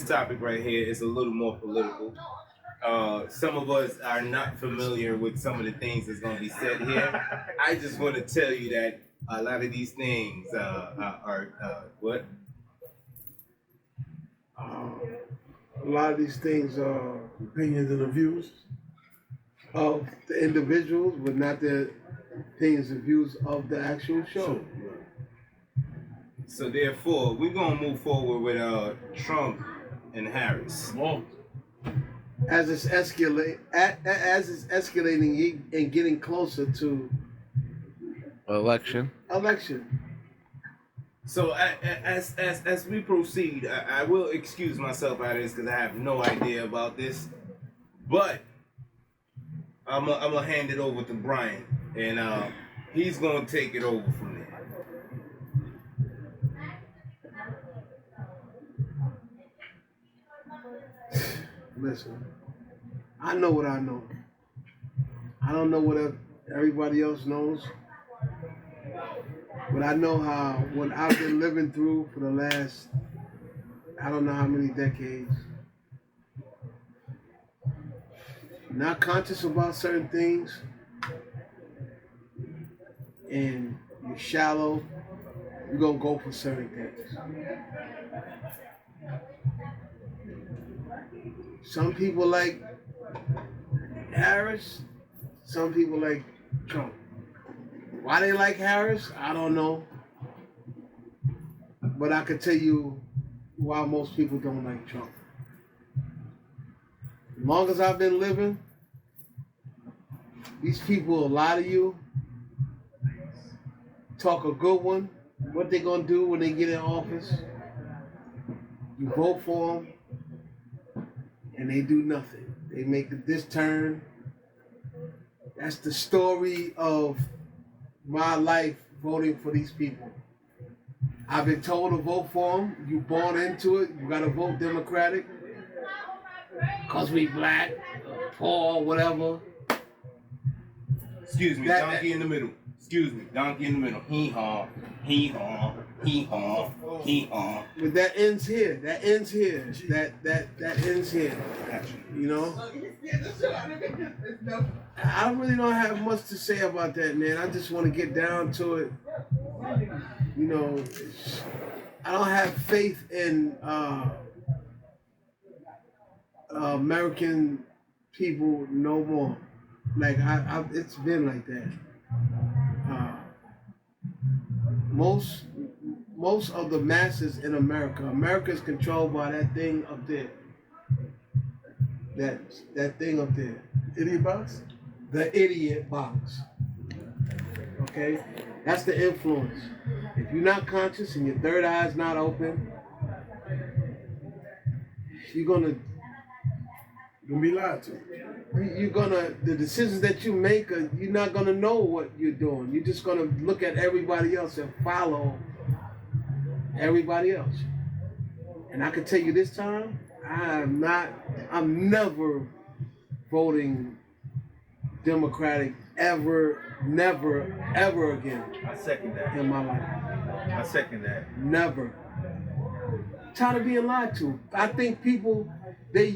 topic right here is a little more political. Some of us are not familiar with some of the things that's going to be said here. I just want to tell you that a lot of these things are what? A lot of these things are Opinions and views. of the individuals, but not the opinions and views of the actual show. So therefore, we're going to move forward with Trump and Harris. Well, As it's escalating and getting closer to Election. So as we proceed, I will excuse myself out of this because I have no idea about this, but I'm gonna hand it over to Brian, and he's gonna take it over from there. Listen, I know what I know. I don't know what everybody else knows. But I know what I've been living through for the last, I don't know how many decades. Not conscious about certain things. And you're shallow, you're going to go for certain things. Some people like Harris, some people like Trump. Why they like Harris, I don't know. But I can tell you why most people don't like Trump. As long as I've been living, these people will lie to you, talk a good one, what they gonna do when they get in office. You vote for them, and they do nothing. They make this turn. That's the story of my life voting for these people. I've been told to vote for them. You born into it. You gotta vote Democratic. Cause we black, poor, whatever. Excuse me, donkey in the middle. Excuse me, donkey in the middle. Hee-haw, hee-haw, hee-haw, hee-haw. But that ends here. That ends here. That ends here. You know? I really don't have much to say about that, man. I just want to get down to it. You know, I don't have faith in American people no more. Like it's been like that. Most of the masses in America is controlled by that thing up there. That thing up there. idiot box? The idiot box. Okay? That's the influence. If you're not conscious and your third eye's not open, you're gonna be lied to. The decisions that you make, you're not gonna know what you're doing. You're just gonna look at everybody else and follow everybody else. And I can tell you this time, I'm never voting Democratic never, ever again. I second that. In my life. I second that. Never. Tired of being lied to. I think people, they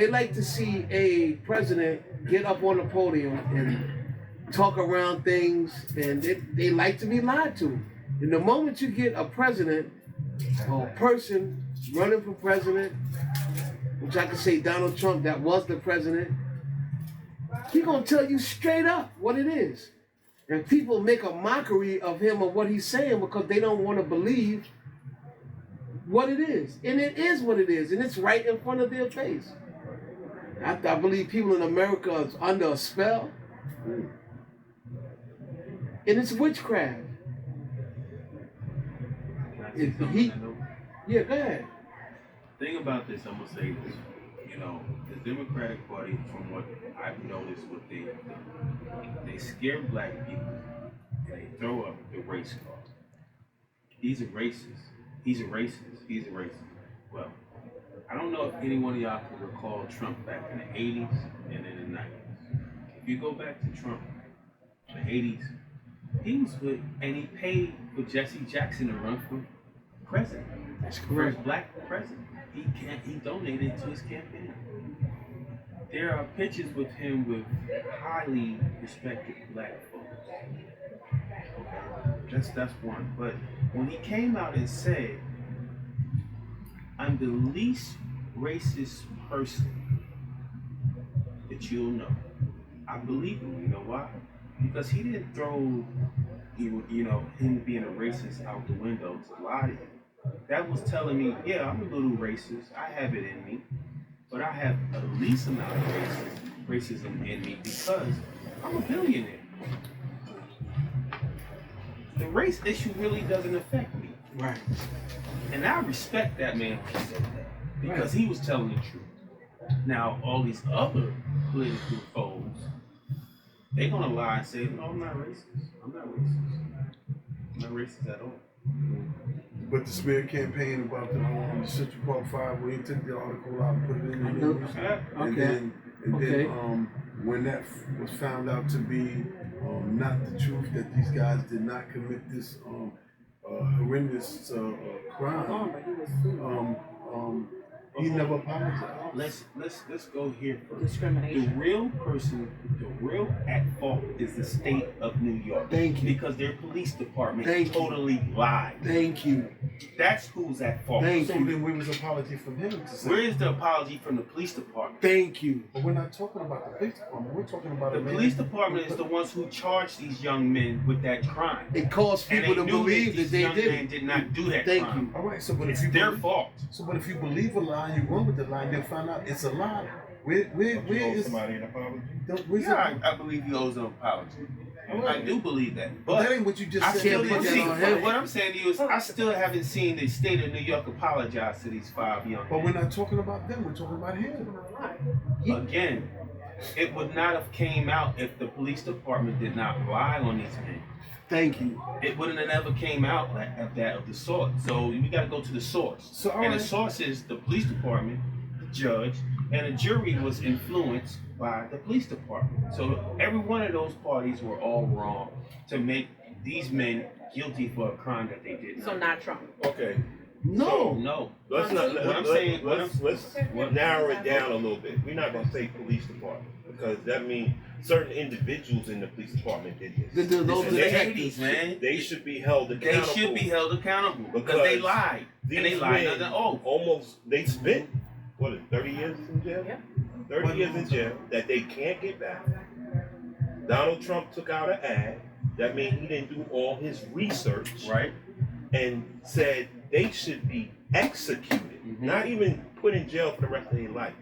like to see a president get up on the podium and talk around things, and they like to be lied to. And the moment you get a president or a person running for president, which I can say Donald Trump, that was the president, he's gonna tell you straight up what it is. And people make a mockery of him, of what he's saying, because they don't want to believe what it is. And it is what it is, and it's right in front of their face. I believe people in America is under a spell. And it's witchcraft. Yeah, go ahead. The thing about this, I'm gonna say this. You know, the Democratic Party, from what I've noticed, what they scare black people and they throw up the race card. He's a racist. He's a racist. He's a racist. Well, I don't know if any one of y'all can recall Trump back in the 80s and in the 90s. If you go back to Trump, the 80s, he was with, and he paid for Jesse Jackson to run for president. That's First correct. black president. He donated to his campaign. There are pictures with him with highly respected black folks. That's one. But when he came out and said, "I'm the least racist person that you'll know," I believe him. You know why? Because he didn't throw him being a racist out the window to lie to you. That was telling me, yeah, I'm a little racist. I have it in me, but I have the least amount of racism in me because I'm a billionaire. The race issue really doesn't affect me. Right. And I respect that man when he said that because he was telling the truth. Now, all these other political foes, they're going to lie and say, no, I'm not racist. I'm not racist. I'm not racist at all. But the smear campaign about the Central Park 5, where he took the article out and put it in the news. And then when that was found out to be not the truth, that these guys did not commit this horrendous crime, he never apologized. Let's go here first. Discrimination. The real at fault is the state of New York. Thank you. Because their police department Thank you. totally lied. Thank you. That's who's at fault. Thank So you. then where was the apology from him to say? Where is the apology from the police department? Thank you. But we're not talking about the police department. We're talking about The a man. police department is the ones who charged these young men with that crime. It caused And people they to knew believe that that these they young did men it. did not do that Thank crime. All right. So, but It's if you their believe, fault. so, but if you believe a lie and you run with the lie, you'll find out it's a lie. Where is somebody an apology? where's Yeah, I believe he owes an apology. I do believe that. that But ain't what you just I said. still can't didn't put see. that on him. What I'm saying to you is, I still haven't seen the state of New York apologize to these 5 young But men. we're not talking about them. We're talking about him. Again, it would not have came out if the police department did not lie on these men. Thank you. It wouldn't have never came out of the source. So we got to go to the source. So, all and right. the source is the police department, the judge, and the jury was influenced by the police department. So every one of those parties were all wrong to make these men guilty for a crime that they did not. So not Trump. Okay. No. No. Let's not. What I'm saying- Let's narrow it down a little bit. We're not gonna say police department because that means certain individuals in the police department did this. Those are It's the the detectives. 80s, man. They should be held They accountable. should be held accountable because they lied. And they These lied men under oath. almost they spent 30 years in jail? Yeah. 30 years in jail that they can't get back. Donald Trump took out an ad. That means he didn't do all his research, Right? and said they should be executed, Mhm. not even put in jail for the rest of their life.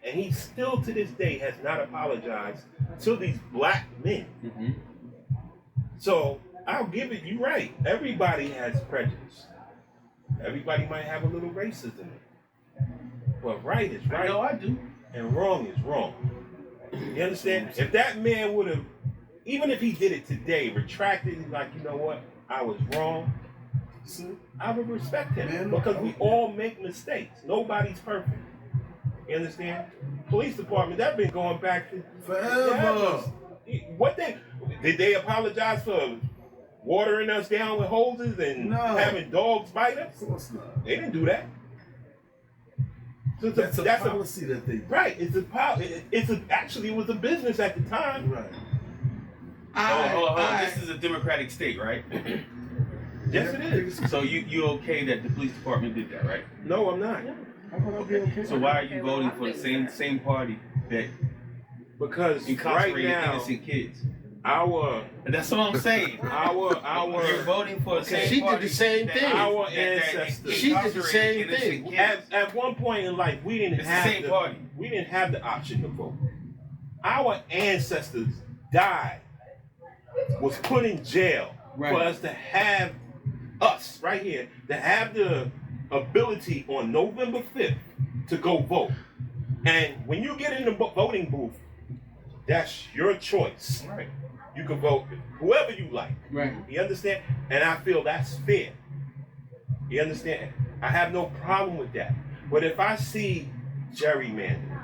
And he still to this day has not apologized to these black men. Mm-hmm. So I'll give it, you right. Everybody has prejudice. Everybody might have a little racism in it. But right is I right know I do. and wrong is wrong. You understand? If that man would have, even if he did it today, retracted, he's like, you know what, I was wrong, I would respect him. Man, Because we all make mistakes. Nobody's perfect. You understand? Police department, that's been going back to Forever. What did they apologize for watering us down with hoses and No. having dogs bite us? Of course not. They didn't do that. So That's a policy that they do. right. Actually it was a business at the time. Right. This is a democratic state, right? Yes, it is. So you okay that the police department did that, right? No, I'm not. How about I be okay? So why are you voting for the same party that Because right incarcerated now, innocent kids? our And that's what I'm saying. You're voting for the same She did party the same that- thing. Our that ancestors. She did the same incarcerated thing. innocent kids. at one point in life we didn't It's the have same party. we didn't have the option to vote. Our ancestors died, was put in jail Right. for us to have us right here to have the ability on November 5th to go vote. And when you get in the voting booth, that's your choice. Right. You can vote whoever you like. Right. You understand? And I feel that's fair. You understand? I have no problem with that. But if I see gerrymandering,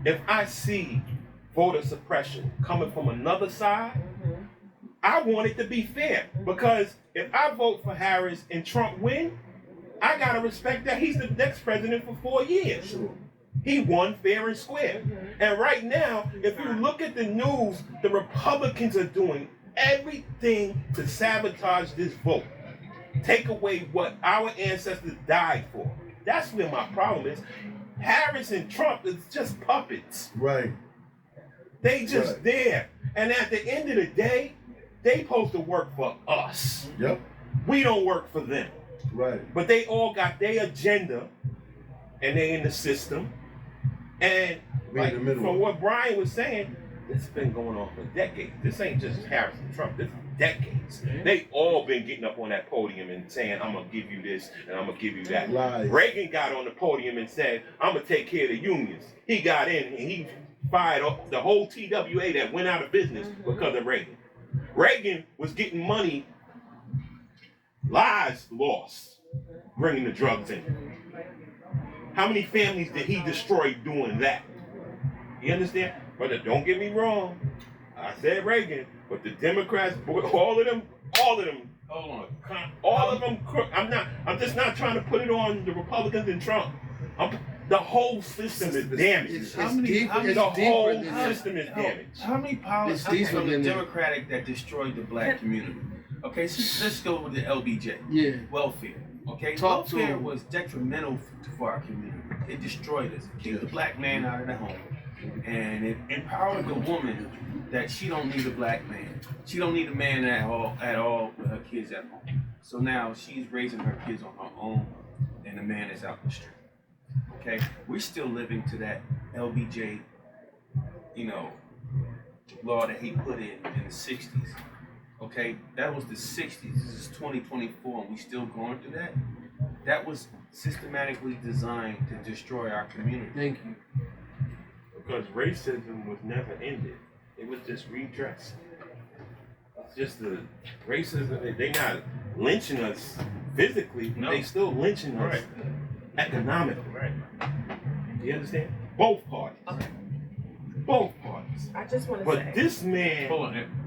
if I see voter suppression coming from another side, I want it to be fair. Because if I vote for Harris and Trump win, I gotta respect that he's the next president for 4 years. He won fair and square. And right now, if you look at the news, the Republicans are doing everything to sabotage this vote. Take away what our ancestors died for. That's where my problem is. Harris and Trump is just puppets. Right. They just there. And at the end of the day, they supposed to work for us. Yep. We don't work for them. Right. But they all got their agenda and they in the system. And We like, in the middle. from what Brian was saying, this has been going on for decades. This ain't just Harris and Trump. This is decades. They all been getting up on that podium and saying, I'm going to give you this and I'm going to give you that. Lies. Reagan got on the podium and said, I'm going to take care of the unions. He got in and he fired up the whole TWA that went out of business because of Reagan. Reagan was getting money, lives lost, bringing the drugs in. How many families did he destroy doing that? You understand? But don't get me wrong. I said Reagan, but the Democrats, all of them, Hold on. all of them. I'm just not trying to put it on the Republicans and Trump. The whole system is damaged. It's How many- deep, how many- it's The deeper whole than that. system is damaged. How many policies It's deeper from the than that. Democratic that destroyed the black community? Okay, so let's go with the LBJ. Yeah. Welfare. Okay, Talk to welfare him. was detrimental for our community. It destroyed us. Kicked the black man out of the home, and it empowered the woman that she don't need a black man. She don't need a man at all with her kids at home. So now she's raising her kids on her own, and the man is out in the street. Okay, we're still living to that LBJ, law that he put in the 60s. Okay, that was the 60s. This is 2024 and we still going through that. That was systematically designed to destroy our community. Thank you. Because racism was never ended. It was just redressed. It's just the racism. They not lynching us physically. No. They still lynching us economically. Right. You understand? Both parties. Okay. Both parties. I just want to But say. this man. Hold on.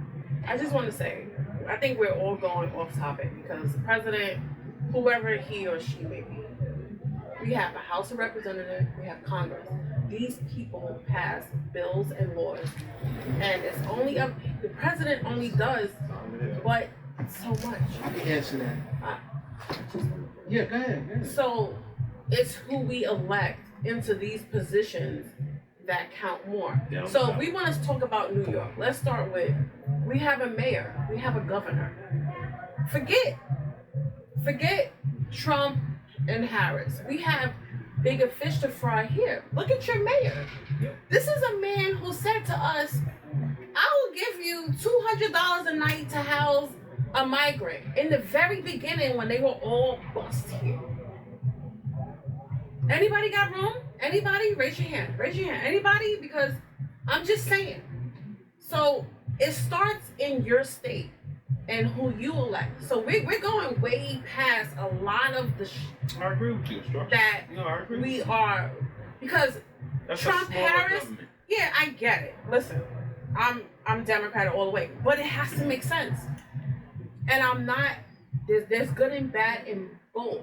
I just want to say. I think we're all going off topic because the president, whoever he or she may be, we have a House of Representatives, we have Congress. These people pass bills and laws, and it's only up. The president only does, but so much. I can answer that. Yeah, go ahead. So it's who we elect into these positions that count more. Down So south. if we want to talk about New York, let's start with, we have a mayor, we have a governor. Forget Trump and Harris. We have bigger fish to fry here. Look at your mayor. This is a man who said to us, I will give you $200 a night to house a migrant. In the very beginning when they were all bust here. Anybody got room? Anybody? Raise your hand. Raise your hand. Anybody? Because I'm just saying. So it starts in your state and who you elect. So we're going way past a lot of the I agree with you. that No, I agree. we are, because That's Trump, a smaller Harris, government. yeah, I get it. Listen, I'm Democrat all the way, but it has to make sense. And I'm not. There's good and bad in both.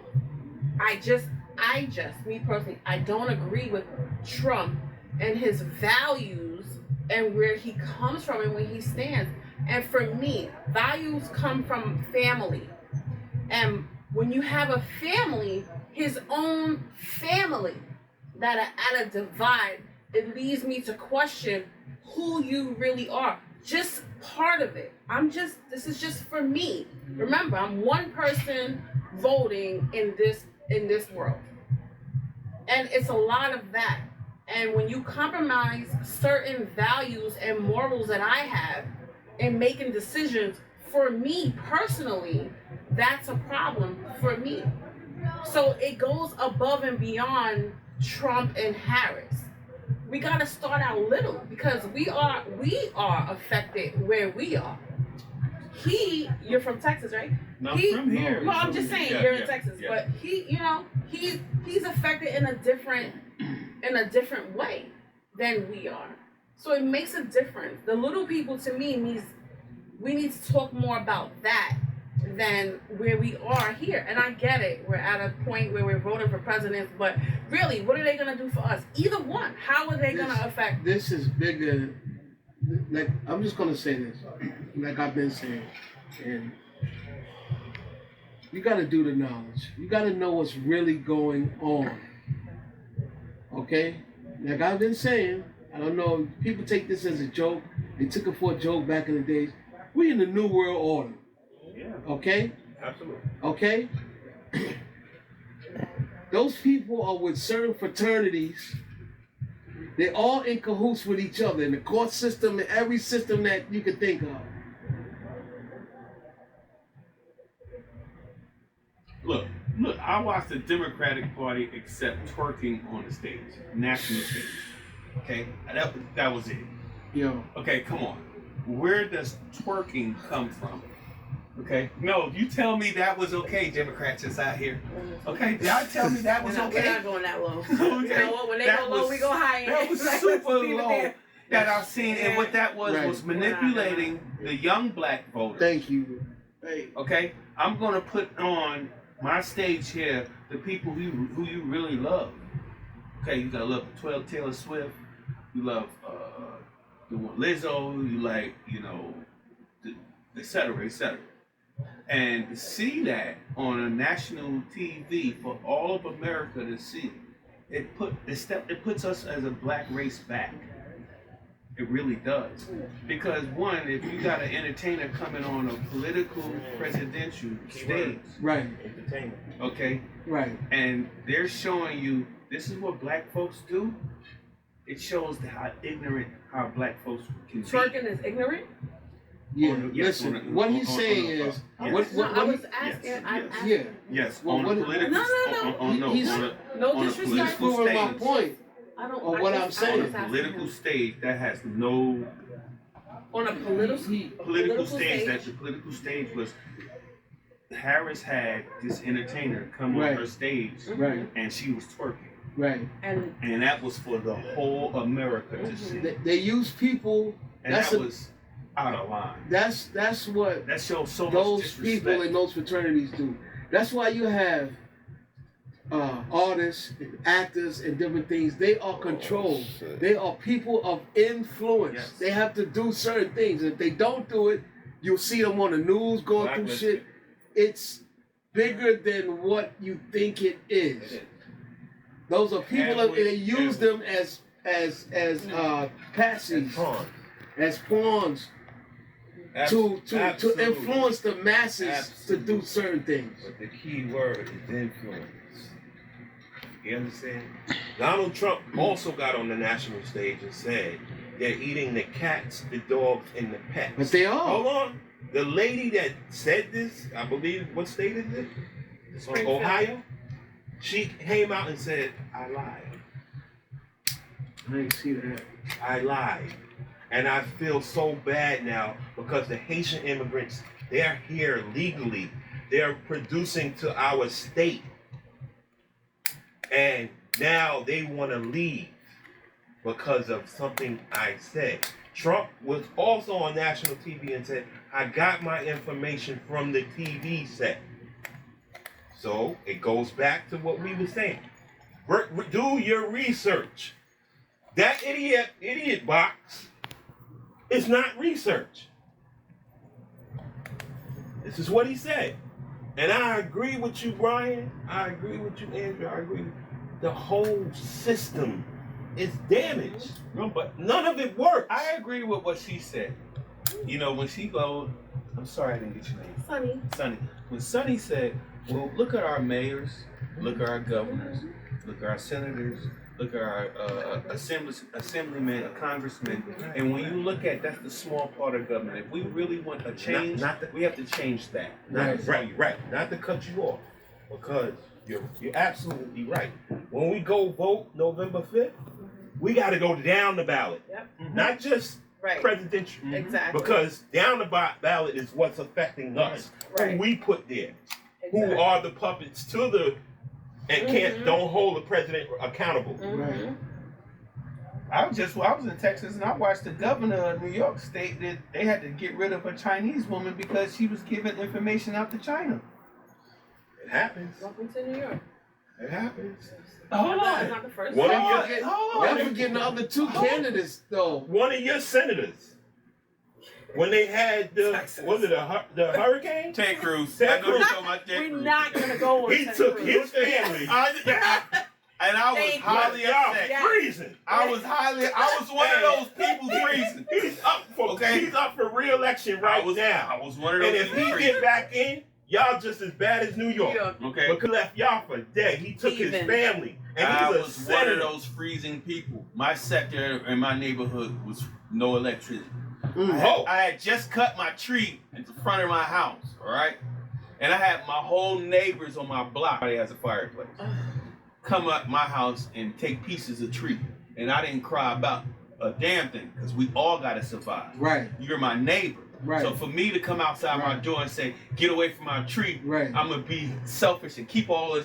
Me personally, I don't agree with Trump and his values and where he comes from and where he stands. And for me, values come from family. And when you have a family, his own family, that are at a divide, it leads me to question who you really are. Just part of it. This is just for me. Remember, I'm one person voting in this world. And it's a lot of that. And when you compromise certain values and morals that I have in making decisions, for me personally, that's a problem for me. So it goes above and beyond Trump and Harris. We gotta start out little because we are affected where we are. You're from Texas, right? No, I'm from here. Well, I'm just saying Yeah, you're yeah, in Texas, yeah. but he's affected in a different way than we are. So it makes a difference. The little people to me means we need to talk more about that than where we are here. And I get it. We're at a point where we're voting for presidents, but really, what are they going to do for us? Either one. How are they going to affect? This is bigger. Like, I'm just going to say this, like I've been saying. And you got to do the knowledge. You got to know what's really going on. Okay? Like I've been saying, I don't know, people take this as a joke. They took it for a joke back in the days. We in the New World Order. Yeah, Okay? absolutely. Okay? Those people are with certain fraternities. They're all in cahoots with each other in the court system and every system that you can think of. Look, I watched the Democratic Party accept twerking on the stage, national stage. Okay, that was it. Yo. Okay, come on. Where does twerking come from? Okay, no, you tell me that was okay, Democrats just out here. Okay, y'all tell me that was We're okay. not going that low. Okay. You know what? When they That go low, was- we go high. That was super low that I've seen, and what that was Right. manipulating the young black voters. Thank you. Hey. Okay, I'm gonna put on my stage here the people who you really love. Okay, you gotta love Taylor Swift, you love the one Lizzo, you like, you know, et cetera, et cetera. And to see that on a national TV for all of America to see, it puts us as a black race back. It really does. Because one, if you got an entertainer coming on a political presidential stage, Right. Entertainment. okay, Right. and they're showing you this is what black folks do, it shows how ignorant how black folks can be. Twerking is ignorant? Yeah. Yes, Listen, what he's saying is, yes. what No, I was Yes, asking. I'm yes. asking. yeah. Yes, Well, on what- a political No. He's- No on a disrespect. He's political proving my stage. point. I don't. Or I what just- I'm saying. I on was a asking political him. stage that has no On a political. political stage, that the political stage was Harris had this entertainer come Right. on her stage Right. and she was twerking. Right. And that was for the whole America to see. They use people. And That's that a- was out of line. That's what That shows so much those disrespect. people in those fraternities do. That's why you have artists, and actors, and different things. They are controlled. They are people of influence. Yes. They have to do certain things. If they don't do it, you'll see them on the news going through Blacklisted. shit. It's bigger than what you think it is. It is. Those are people, And and they use them as patsies, Pawns. as pawns to influence the masses to do certain things. But the key word is influence. You understand? Donald Trump also got on the national stage and said they're eating the cats, the dogs, and the pets. But they are. Hold on. The lady that said this, I believe, what state is it? Springfield. Ohio. She came out and said, I lied. I didn't see that. I lied. And I feel so bad now because the Haitian immigrants, they're here legally. They're producing to our state. And now they want to leave because of something I said. Trump was also on national TV and said, I got my information from the TV set. So it goes back to what we were saying. Do your research. That idiot box is not research. This is what he said. And I agree with you, Brian. I agree with you, Andrew. I agree. The whole system is damaged. No, but None of it works. I agree with what she said. You know, when she goes, I'm sorry I didn't get your name. Sonny. Sonny. When Sonny said, well, look at our mayors, look at our governors, look at our senators, look at our assemblymen, congressmen, and when you look at that's the small part of government. If we really want a change, we have to change that. Right. Not to cut you off, because you're absolutely right. When we go vote November 5th, we got to go down the ballot, Yep. not just Right. presidential. Exactly. Because down the ballot is what's affecting us, Right. who we put there, Exactly. who are the puppets to the, and don't hold the president accountable. Mhm. I was in Texas and I watched the governor of New York State that they had to get rid of a Chinese woman because she was giving information out to China. It happens. Welcome to New York. It happens. Hold That's on. not the first One time. of your, Y'all forgetting the other two candidates though. one of your senators, when they had the the hurricane, Ted Cruz. Ted I know you're Cruz. talking about Ted We're Cruz. not gonna go on. he Ted took Cruz. his family. And I was Thank you. highly Y'all upset. Yeah. freezing. I was one of those people freezing. He's up for Okay. He's up for re-election right now. I was one of And those if people he freezing. get back in, y'all just as bad as New York. Okay. But left y'all for dead. He took his Even. family, and I he's a was one of senator. those freezing people. My sector in my neighborhood was no electricity. Oh, I had just cut my tree at the front of my house, all right? And I had my whole neighbors on my block. Everybody has a fireplace. Come up my house and take pieces of tree. And I didn't cry about a damn thing because we all got to survive. Right. You're my neighbor. Right. So for me to come outside my Right. door and say, get away from my tree, Right. I'm going to be selfish and keep all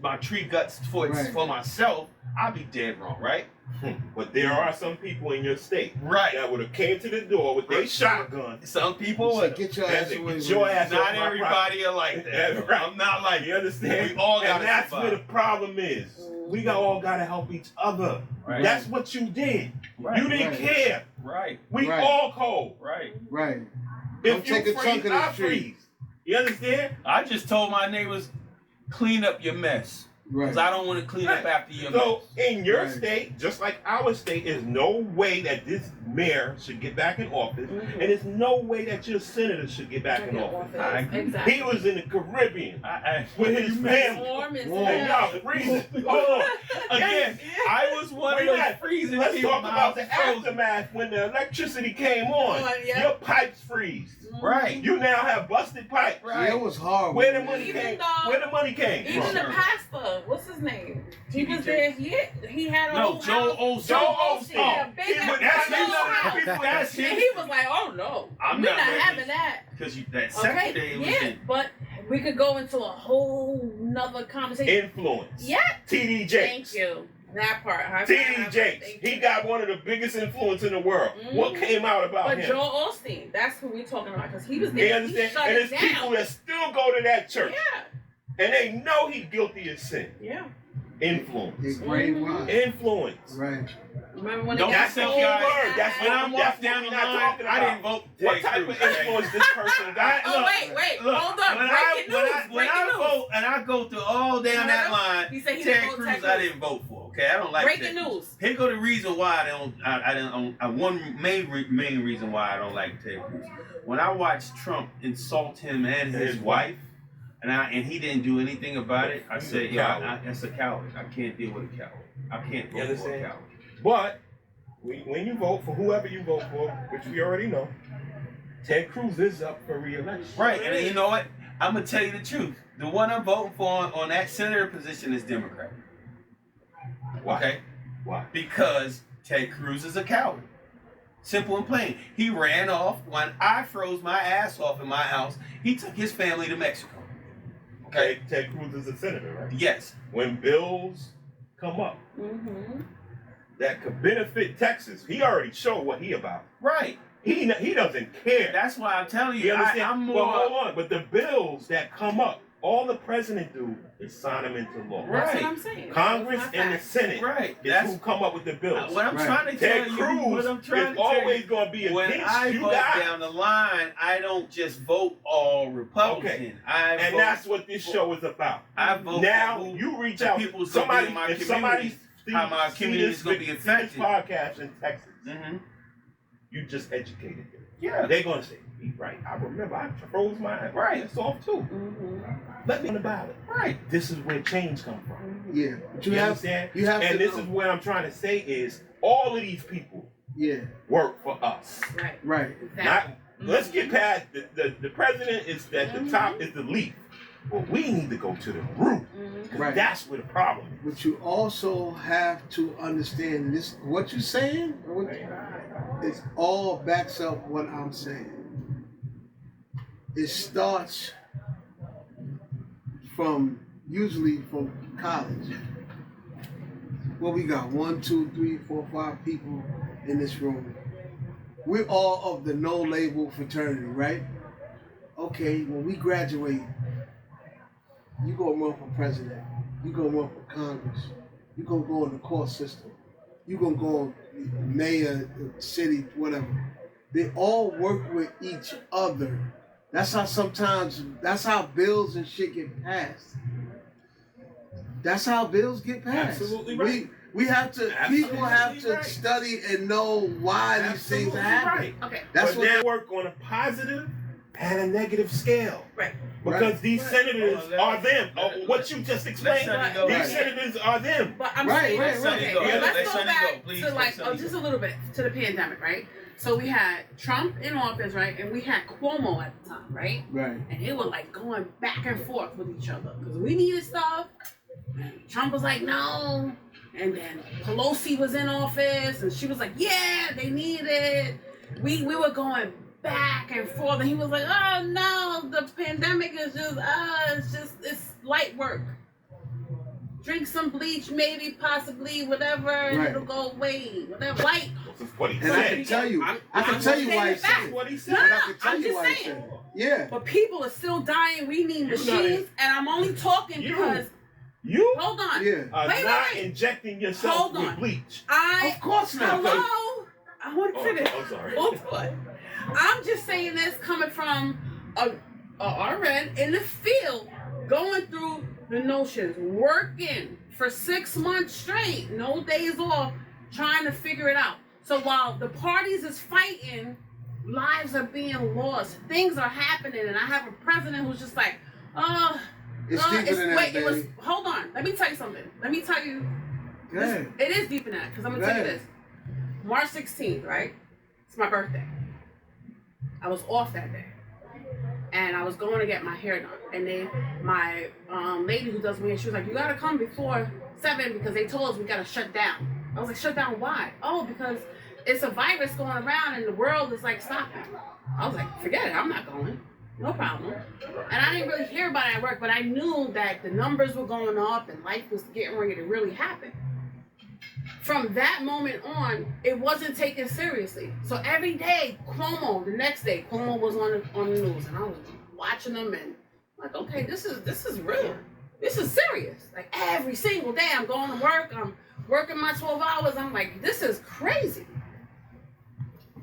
my tree guts for Right. myself, I'll be dead wrong, right? but there are some people in your state Right. that would have came to the door with their shotgun. Some people So would. get your and ass said, away. "Get your ass Not off my everybody are like that. That's right. I'm not like You understand? We all gotta and that's survive. where the problem is. We all gotta help each other. Right. That's what you did. Right. You didn't Right. care. Right. We Right. all cold. Right. Right. If Don't you take a chunk freeze, of I the tree. freeze. You understand? I just told my neighbors, clean up your mess. Because Right. I don't want to clean up after your So mess. in your Right. state, just like our state, there's no way that this mayor should get back in office, Mhm. and there's no way that your senator should get back in office. I agree. Exactly. He was in the Caribbean I, with his family. Warm and Warm. And y'all freezing. Hold on. again, I was one of We're those not- freezing Let's people. talk My about house the was frozen. aftermath when the electricity came on. Yeah. Your pipes freeze. Right. You now have busted pipes. Yeah, it was horrible. Where the money Even came? though- Where the money came Even from? the pastor, what's his name? He was TD there. He had a No, whole Joel house. Osteen. Joel Osteen, Osteen. a big But ass that's whole his house. people. That's And his. he was like, "Oh no, I'm we're not not ready. having that." Because that second day Okay, was yeah, in. but we could go into a whole nother conversation. Influence. Yeah, TD thank Jakes. you. That part. TD Jakes. He got one of the biggest influence in the world. What Mhm. came out about But him? Joel Osteen, that's who we're talking about because he was You there. He understand? shut And it there's people down. that still go to that church, Yeah, and they know he's guilty of sin. yeah. Influence. It's brainwashed. Influence. Right. Remember when Don't they got That's the think key guys- word. That's When what I we- walked that's down what the we're not line, talking I about. didn't vote for What Ted type Cruz, of okay? influence this person got? Oh, wait, Look, hold up. when Breaking news. when Breaking I news. vote and I go through all down that line, He said he Ted didn't vote Cruz Ted I Cruz. didn't vote for. Okay, I don't like Breaking Ted Cruz. news. Here go the reason why I don't. One main reason why I don't like Ted Cruz. When I watched Trump insult him and his wife, and he didn't do anything about it, I said, yeah, that's a coward. I can't deal with a coward. I can't You vote for a understand? coward. But when you vote for whoever you vote for, which we already know, Ted Cruz is up for re-election. Right, and you know what? I'm gonna tell you the truth. The one I'm voting for on that senator position is Democrat. Why? Okay? Why? Because Ted Cruz is a coward. Simple and plain. He ran off when I froze my ass off in my house. He took his family to Mexico. Okay? Ted Cruz is a senator, right? Yes. When bills come up Mm-hmm. that could benefit Texas, he already showed what he about. Right. He doesn't care. That's why I'm telling You you, understand? I'm Well, more. hold on. But the bills that come up, all the president do is sign them into law. Right. That's what I'm saying. Congress That's and the fact. Senate Right. is That's who come up with the bills. what I'm Right. trying to tell Ted you. Cruz What I'm trying is to tell always you. going to be When against I you vote guys. down the line, I don't just vote all Republican. Okay. I And vote that's what this show is about. I vote Now for who you reach the out. people's gonna be Somebody, in my if somebody community, how my community is gonna be see this affected. podcast in Texas, Mm-hmm. you just educated them. Yeah. They're gonna say, "He's right. I remember I froze my Right. It's off too. Mm-hmm. Let me on the ballot. Right. This is where change comes from. Yeah. But You understand? You have And to this know. is what I'm trying to say is all of these people Yeah. work for us. Right. Right. Exactly. Not, let's get past the president is at the top is the leaf. But we need to go to the root. Mm-hmm. 'Cause Right. that's where the problem is. But you also have to understand this. What you're saying, it all backs up what I'm saying. It starts usually from college. What we got? 1, 2, 3, 4, 5 people in this room. We're all of the no label fraternity, right? Okay, when we graduate, you gonna run for president. You gonna run for Congress. You gonna go in the court system. You gonna go mayor, city, whatever. They all work with each other. That's how bills and shit get passed. That's how bills get passed. Absolutely right. We have to, Absolutely people have to right. study and know why these things Absolutely happen. right. Okay. That's But what now work on a positive and a negative scale. Right. Because Right. these senators Well, are them. What you just explained, Sonny go. these Right. senators are them. But I'm Right, saying, right, right. okay, Go. let's Let go Sonny back go, please. to Let Sonny just go. a little bit to the pandemic, right? So we had Trump in office, right, and we had Cuomo at the time, right? Right. And they were like going back and forth with each other because we needed stuff. And Trump was like, no. And then Pelosi was in office, and she was like, yeah, they need it. We were going back and forth, and he was like, oh no, the pandemic is just, it's light work. Drink some bleach, maybe, possibly, whatever, and Right. it'll go away. Whatever, light. This is what he And I said. can tell you, I can I'm tell you why he saying said that. it. What he said. No, And I can tell I'm you just why he saying. said it. Yeah. But people are still dying. We need You're machines, not in- and I'm only talking You. because. You Hold on. Yeah. are Wait, not wait. injecting yourself Hold with on. bleach. Of course not. Hello. I want to finish. I'm sorry. Hold on. I'm just saying this coming from a RN in the field, going through the notions, working for 6 months straight, no days off, trying to figure it out. So while the parties is fighting, lives are being lost, things are happening, and I have a president who's just like, oh, It's deeper than that, wait, it was. baby. Hold on. Let me tell you something. Let me tell you. Go ahead. It is deeper than that because I'm gonna tell you this. March 16th, right? It's my birthday. I was off that day, and I was going to get my hair done. And then my lady who does my hair, she was like, "You gotta come before 7 because they told us we gotta shut down." I was like, "Shut down? Why?" "Oh, because it's a virus going around and the world is like stopping." I was like, "Forget it. I'm not going. No problem." And I didn't really hear about it at work, but I knew that the numbers were going up and life was getting ready to really happen. From that moment on, it wasn't taken seriously. So every day, Cuomo, the next day, Cuomo was on the news, and I was watching them and like, okay, this is real. This is serious. Like every single day, I'm going to work, I'm working my 12 hours. I'm like, this is crazy.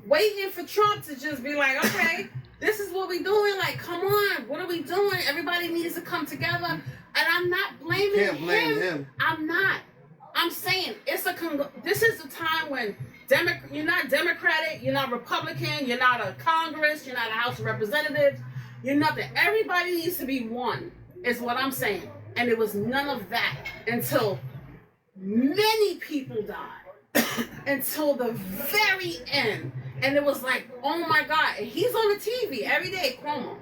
Waiting for Trump to just be like, okay, this is what we doing. Like, come on, what are we doing? Everybody needs to come together. And I'm not blaming Can't blame him. I'm not. I'm saying this is the time when you're not Democratic, you're not Republican, you're not a Congress, you're not a House of Representatives, you're nothing. Everybody needs to be one, is what I'm saying. And it was none of that until many people died, until the very end. And it was like, oh my God. And he's on the TV every day, Cuomo.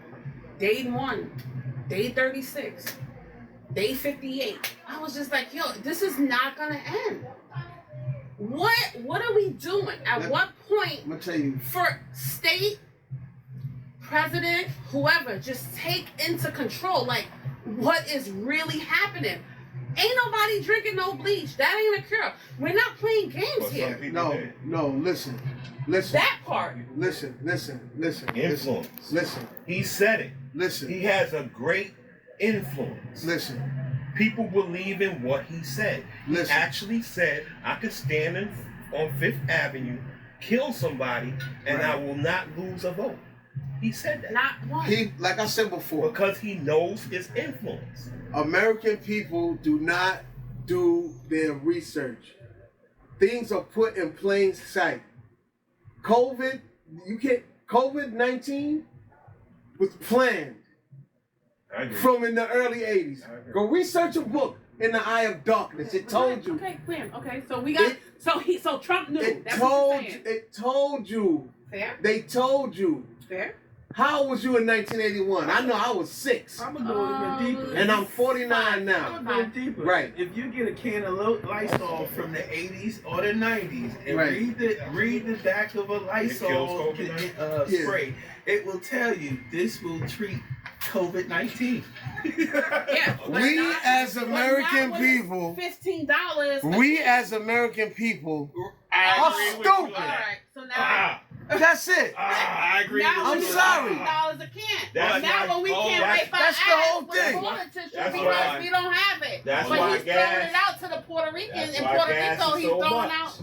Day 1, day 36. Day 58. I was just like, yo, this is not gonna end. What are we doing? At what point I'm gonna tell you. for state, president, whoever, just take into control like what is really happening? Ain't nobody drinking no bleach. That ain't a cure. We're not playing games But some here. people did. No, listen. That part. Listen. Influence. Listen. He said it. Listen. He has a great influence. Listen. People believe in what he said. He Listen. actually said, I could stand on Fifth Avenue, kill somebody, and Right. I will not lose a vote. He said that. Not one. He, like I said before, Because he knows his influence. American people do not do their research. Things are put in plain sight. COVID-19 was planned I agree. from in the early 80s. I agree. Go research a book, In the Eye of Darkness. It told you. Okay, Graham. Okay, so we got. So Trump knew. It That's what told you're saying. it told you. Fair. They told you. Fair. How old was you in 1981? I know I was 6. I'm gonna go even deeper. And I'm 49 now. I'm gonna go deeper. Right. If you get a can of Lysol from the 80s or the 90s and Right. read the back of a kills Lysol COVID-19? Yeah. spray, it will tell you this will treat COVID-19. Yeah, but We not- as but American not with people, $15. we as American people I are agree with you on stupid. All that. right, so now. Ah, That's it. I agree Now with I'm you. sorry. $15 a can. That's Now why- when we can't that's- wipe our that's the ass whole with a thing. toilet tissue That's because why- we don't have it. that's but why he's throwing gas- it out to the Puerto Ricans. that's In why Puerto gas Rico, is he's so throwing much. out.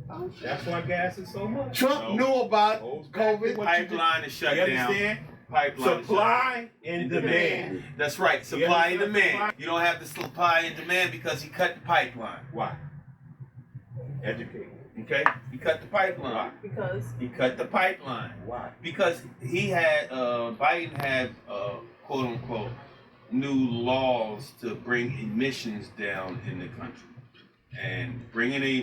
Oh shit. That's why gas is so much. Trump No. knew about Goes back to COVID. what you did. Pipeline is shut You down. understand? Pipeline is Supply and shut demand. down. That's right. Supply and understand? demand. You don't have the supply and demand because he cut the pipeline. Why? Educate. Okay? He cut the pipeline. Because. He cut the pipeline. Why? Because he had Biden had quote unquote new laws to bring emissions down in the country, and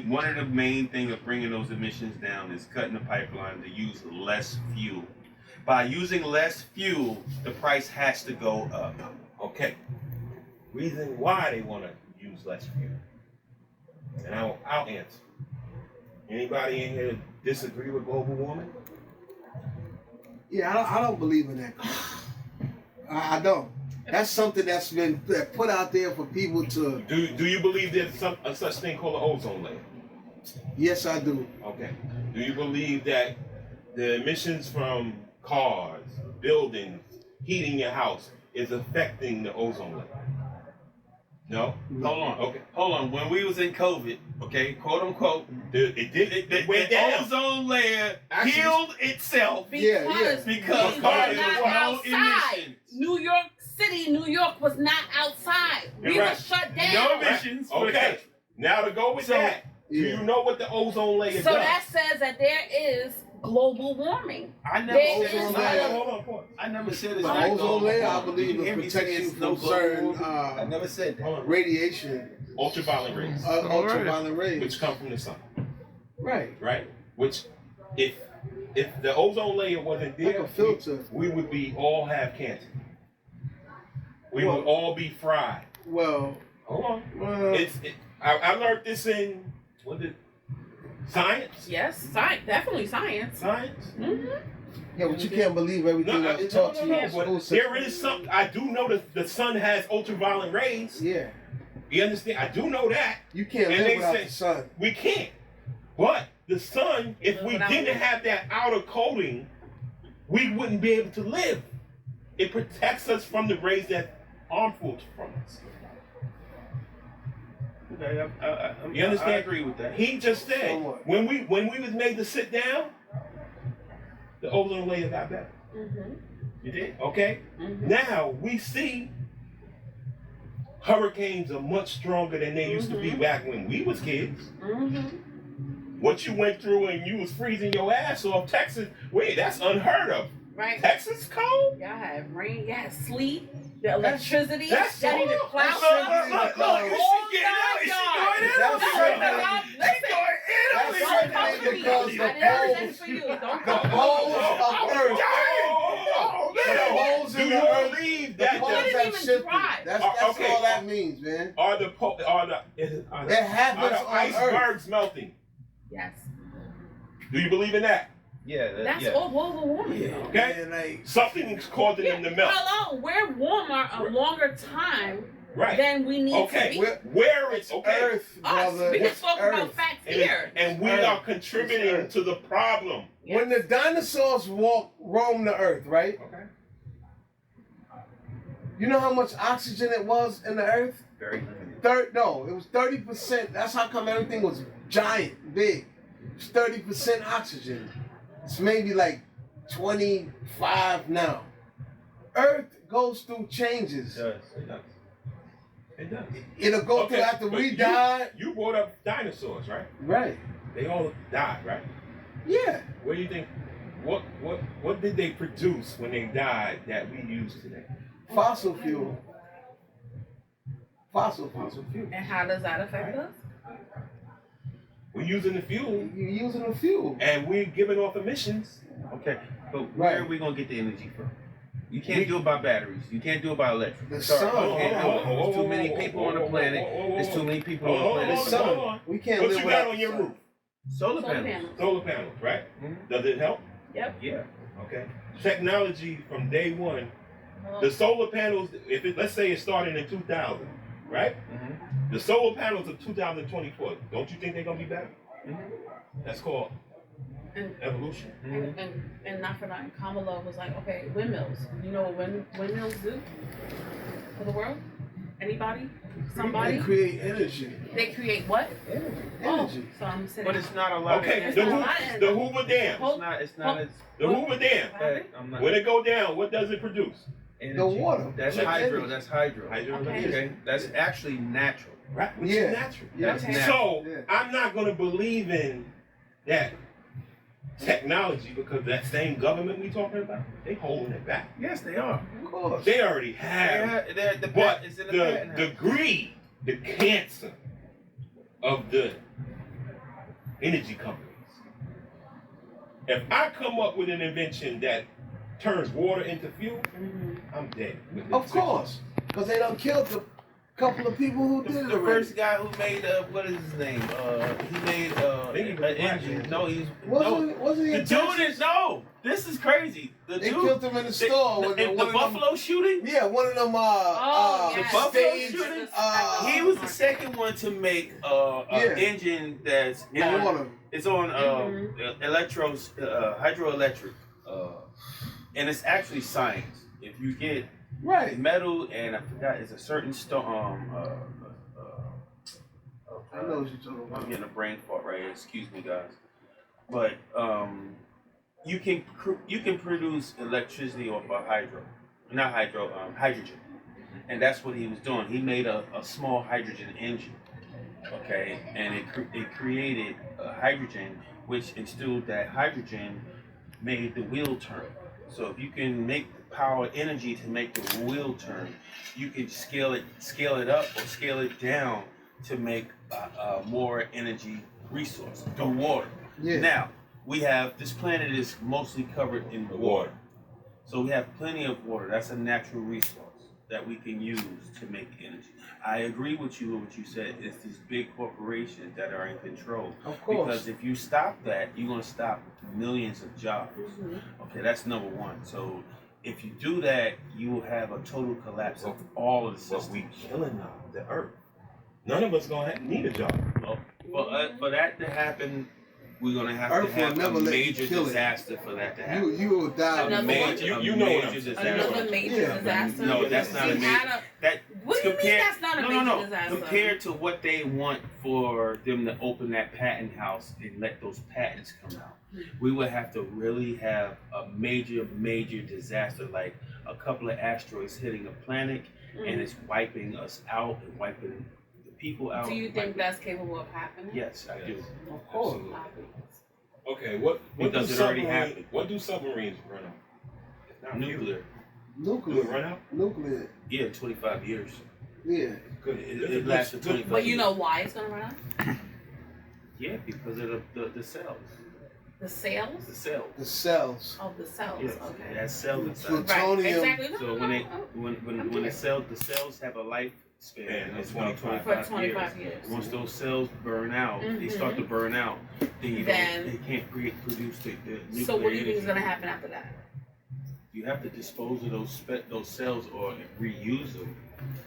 one of the main thing of bringing those emissions down is cutting the pipeline to use less fuel. By using less fuel, the price has to go up. Okay. Reason why they want to use less fuel, and I'll answer. Anybody in here disagree with global warming? Yeah, I don't believe in that. I don't. That's something that's been put out there for people to. Do you believe there's a such thing called an ozone layer? Yes, I do. Okay. Do you believe that the emissions from cars, buildings, heating your house is affecting the ozone layer? No? Hold on. Okay. Hold on. When we was in COVID, okay, quote unquote, It went the down. ozone layer Actually- healed itself Yeah, Because because we cars were is not what? no outside. emissions. New York City, New York was not outside. We You're were right. shut down. No emissions for the Okay. country. Now to go with So- that, do Yeah. you know what the ozone layer So does? that says that there is global warming. I never There said is it's ozone not. layer. Hold on, pause. I never said it's The not. ozone layer, I believe, You hear it me say protects you it's no from global certain warming? I never said that. Hold on. radiation, Ultraviolet rays, ultraviolet rays. which come from the sun, Right. right? Which, if the ozone layer wasn't Like there, a filter. we would all have cancer. We would all be fried. Well, Hold on. well, I learned this in science. Yes, science, definitely science. Science. Mm-hmm. yeah, but you can't believe everything that's taught to you in but school there system. is something. I do know that the sun has ultraviolet rays. Yeah, You understand? I do know that. you can't And live they without say- the sun. We can't. But the sun, if we Without didn't it. have that outer coating, we wouldn't be able to live. It protects us from the rays that harmful from us. Okay, You understand? I agree with that. He just said Somewhat. when we was made to sit down, the ozone layer got better. Mm-hmm. You did? Okay. Mm-hmm. Now we see hurricanes are much stronger than they used to be back when we was kids. Mm-hmm. What you went through and you was freezing your ass off, Texas, wait, that's unheard of. Right. Texas cold? Y'all had rain, y'all had sleet, the electricity, That's y'all needed all- cloud that's cover. all- look, All is she getting nine out? Is she yards. going in? That's Listen, certainly- listen, That's don't come certainly for me. because I the didn't send poles, for you. Don't the come for me. poles of Earth, the poles Do in you the Earth, believe the that poles didn't have even shifted. try. That's Okay. all that means, man. are the It happens the on Earth. icebergs melting? Yes. Do you believe in that? Yeah, That's all global warming. Okay. And like, Something's causing them to melt. Hello, we're warmer a longer time Right. than we need to Okay. be. Where it's okay. Earth, Us, brother. we It's just talk about Earth. facts And, here. and we Earth. are contributing It's Earth. to the problem. When the dinosaurs roamed the Earth, right? Okay. You know how much oxygen it was in the Earth? very limited. No, it was 30%. That's how come everything was giant, big. It's 30% oxygen. It's maybe like 25 now. Earth goes through changes. It does. It does. It'll go through after but we you- die. You brought up dinosaurs, right? Right. They all died, right? Yeah. What do you think? What did they produce when they died that we use today? Fossil fuel. Fossil fuel. Fossil fuel. And how does that affect us? We're using the fuel You're using the fuel. and we're giving off emissions. Okay, but where Right. are we gonna get the energy from? You can't do it by batteries. You can't do it by electric. The Sorry, sun. you can't do it. Oh, There's too many oh, people oh, on the oh, planet. oh, oh, There's oh, too many people on the oh, planet. The oh, sun. oh, We can't What live you without got on the your sun. roof? Solar Solar panels. panels. Solar panels, right? Mhm. Does it help? Yep. Yeah. Okay. Technology from day one The solar panels, let's say it started in 2000, right? The solar panels of 2024, don't you think they're gonna be better? That's called evolution. And not for nothing, Kamala was like, okay, windmills. You know what windmills do for the world? Anybody? Somebody? They create energy. They create what? Energy. So I'm saying. But it's not a lot. Okay, Of the Hoover Dam. It's not as. The Hoover Dam. I'm not. When it go down, what does it produce? Energy. The water. That's hydro. That's hydro. Okay. Okay. That's actually natural. Right? Which Yeah. is natural. That's Okay. natural. So Yeah. I'm not gonna believe in that technology because that same government we talking about, they holding it back. Yes, they are. Of course. They already have. The But it's in the the patent house. degree, the cancer of the energy companies. If I come up with an invention that turns water into fuel, I'm dead. Of course. Because they done killed the couple of people who did it The already. first guy who made what is his name? He made an engine. No, he's Wasn't he the in dude Texas? is no. This is crazy. The They dude killed him in the store. the with one of them- Buffalo shooting. Yeah, one of them. yes. Buffalo stage. shooting? He He was the second one to make an engine that's on, water. it's on hydroelectric, and it's actually science. If you get Right. metal and I forgot, it's a certain stone. I know what you're talking I'm about. getting a brain fart right here. Excuse me, guys. But you can produce electricity off of hydrogen, and that's what he was doing. He made a small hydrogen engine, okay, and it created hydrogen, which instilled that hydrogen made the wheel turn. So if you can make power energy to make the wheel turn, you can scale it up or scale it down to make more energy resource through water. Yeah. Now we have this planet is mostly covered in water, so we have plenty of water. That's a natural resource that we can use to make energy. I agree with you what you said. It's these big corporations that are in control. Of course. Because if you stop that, you're gonna stop millions of jobs. Okay, that's number one. So if you do that, you will have a total collapse of all of the But systems. we killing the earth. None of us gonna need a job. For that to happen, we're gonna have Earth to have will never a let you major kill it. disaster for that to happen. You will die. Another Major, You know what I'm major saying. disaster. Another major Yeah. disaster. No, that's not a We major. had That What do you mean that's not a major no. disaster? Compared to what they want for them to open that patent house and let those patents come out, we would have to really have a major disaster, like a couple of asteroids hitting a planet and it's wiping us out and wiping the people out. Do you think that's capable of happening? Yes, I do. Of course. Okay, what Because do it already submarines? happened. What do submarines run on? It's not Nuclear. fuel. Do it run out? Nuclear. Yeah, 25 years. Yeah. Good. It lasts for 25 But you years. know why it's gonna run out? Yeah, because of the cells. The cells? The cells. The cells. Oh, the cells. Yes, Okay. it has cells inside. Right. Plutonium. Exactly. No, So no, when no, they no. when the cells have a lifespan Yeah, of it's 25 For 25 years. Once those cells burn out, they start to burn out. Then they can't produce the nuclear So what do you think energy. is gonna happen after that? You have to dispose of those cells or reuse them.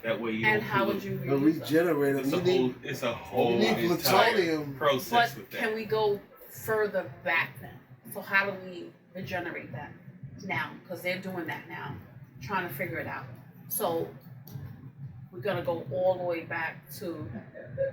That way you And don't how pollute. would you The reuse them? regenerator. It's a whole You need entire plutonium. process But with that. can we go further back then? So how do we regenerate that now? Because they're doing that now, trying to figure it out. So we're gonna go all the way back to,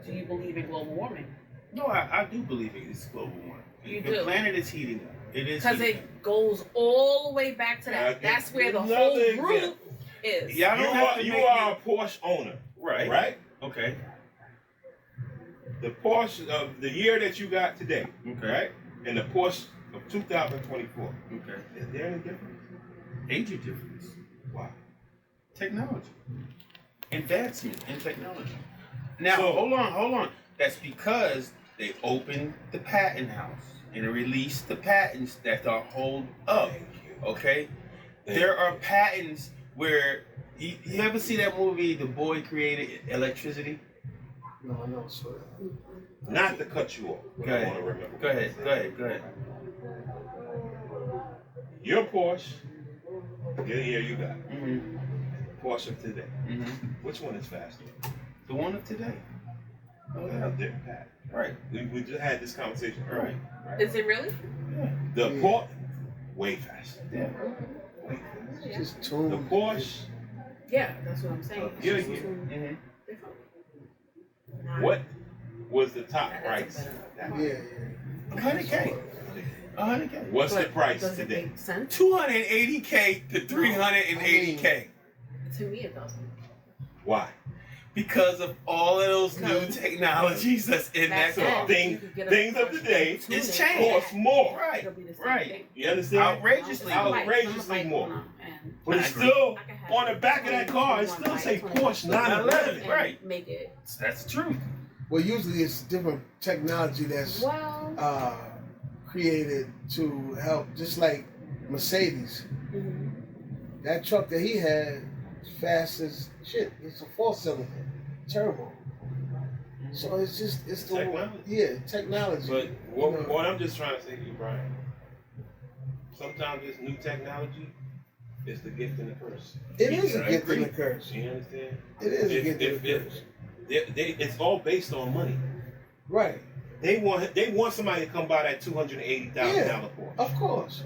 do you believe in global warming? No, I do believe it's global warming. You the do? planet is heating up. It is Because heating up. it goes all the way back to that. That's where the Another whole example. group is. Yeah, I don't have to You make are a Porsche owner, Right. right? Okay. The Porsche of the year that you got today, Okay. right? And the Porsche of 2024. Okay. Is there any difference? Major difference. Why? Technology. Advancement in technology. Now, So- hold on. That's because they opened the patent house and released the patents that are hold up. Okay? There are patents where you ever see that movie The Boy Created Electricity? No, I know, sir. Not to cut you off. But Go I ahead. want to remember. Go ahead. Your Porsche Yeah, you got. Mm-hmm. Porsche of today. Mm-hmm. Which one is faster? The one of today. Oh, yeah, they're Pat. Right. We just had this conversation earlier. Right. Is it really? The Porsche, way faster. Yeah. Way faster. Just The tune. Porsche. Yeah, that's what I'm saying. Yeah, It's yeah. just Mm-hmm. different. What was the top That's a price? better- Yeah. 100K. 100K. What's the But price does it today? make sense? 280K to 380K. To me, it doesn't. Why? Because of all of those new technologies that's in that Back car. then, you could get a Things of the day tune it's it. changed. cost more. Right. It'll be the same Right. thing. You understand? Outrageously I'm a more. bike, outrageously I'm a bike more. owner, and But it's I agree. still I can have on the back of that car. It still say Porsche 911. and Right. Make it. That's the truth. Well, usually it's different technology that's Well. created to help, just like Mercedes. Mhm. That truck that he had, fast as shit. It's a 4-cylinder turbo. So it's just it's the Technology. technology. But what, You know. what I'm just trying to say to you, Brian, sometimes this new technology is the gift and the curse. It is a I gift and agree. a curse. You understand? It is a If- gift and a if- curse. It's all based on money. Right. They want somebody to come buy that $280,000 Porsche. Of course.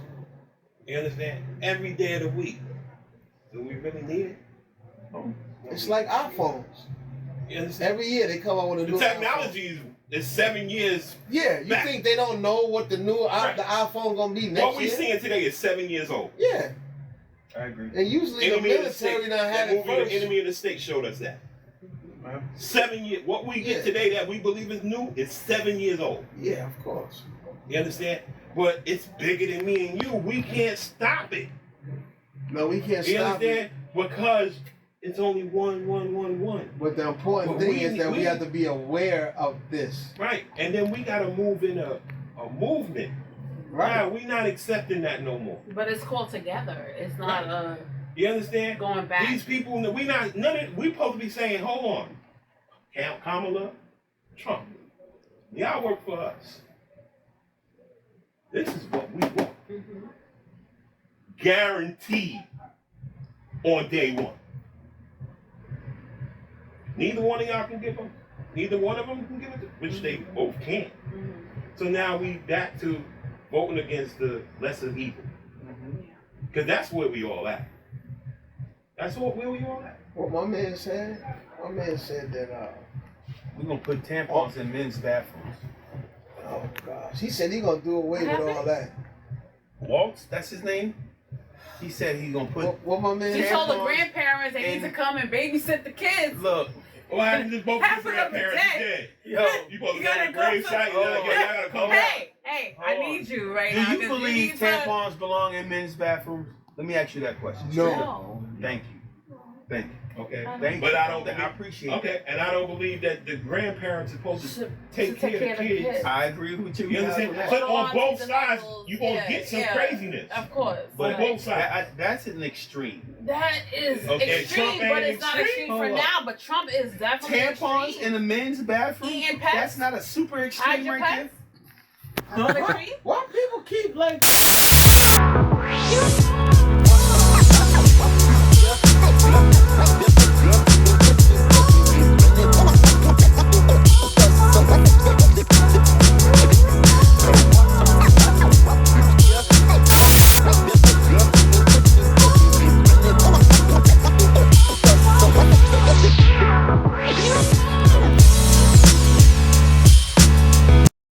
You understand? Every day of the week. Do we really need it? No. It's like iPhones. You understand? Every year they come out with a The new technology is 7 years. iPhone. Yeah, you back. think they don't know what the new Right. the iPhone gonna be next What we're year? seeing today is 7 years old. Yeah, I agree. and usually the Enemy of the military State. done had That it movie, first. The Enemy of the State, showed us that. 7 years. What we get Yeah. today that we believe is new is 7 years old. Yeah, of course. You understand? But it's bigger than me and you. We can't stop it. No, we can't You stop it. understand? Because it's only one. But the important But thing we- is that we we- have to be aware of this. Right. And then we gotta move in a movement. Right. We're not accepting that no more. But it's called together. It's not You understand? going back. These people, we supposed to be saying, hold on, Kamala, Trump, y'all work for us. This is what we want. Mm-hmm. Guaranteed on day one. Neither one of y'all can give them. Neither one of them can give it, which they both can't. Mm-hmm. So now we back to voting against the lesser evil. Because that's where we all at. That's where we all at. What my man said that We're going to put tampons in men's bathrooms. oh gosh, he said he gonna do away with all that. Waltz, that's his name? He said he's going to put... What my man He said? told the grandparents they need and- to come and babysit the kids. Look, What happened to both Half of of the them grandparents dead. dead? yo, You supposed to You go gotta to go grave to- site? Y'all gotta come out. Hey, Hold I on. need you right do now. you 'cause believe need to- tampons belong in men's bathrooms? Let me ask you that question. No. No. Thank you. Thank you. Okay. Thank But you. I don't I believe. appreciate Okay, and I don't believe that the grandparents are supposed to Should- take to care of the kids. kids. I agree with you. You understand? guys on But that. on both Aunties and sides, uncles, you're gonna yeah, get some yeah. craziness. Of course. But Like, both sides. That's an extreme. that is Okay, extreme, Trump but ain't it's not extreme? extreme for Hold now. But Trump is definitely Tampons extreme. in a men's bathroom? Eating pets? That's not a super Hide extreme your right pets. Not extreme. Why people keep like? You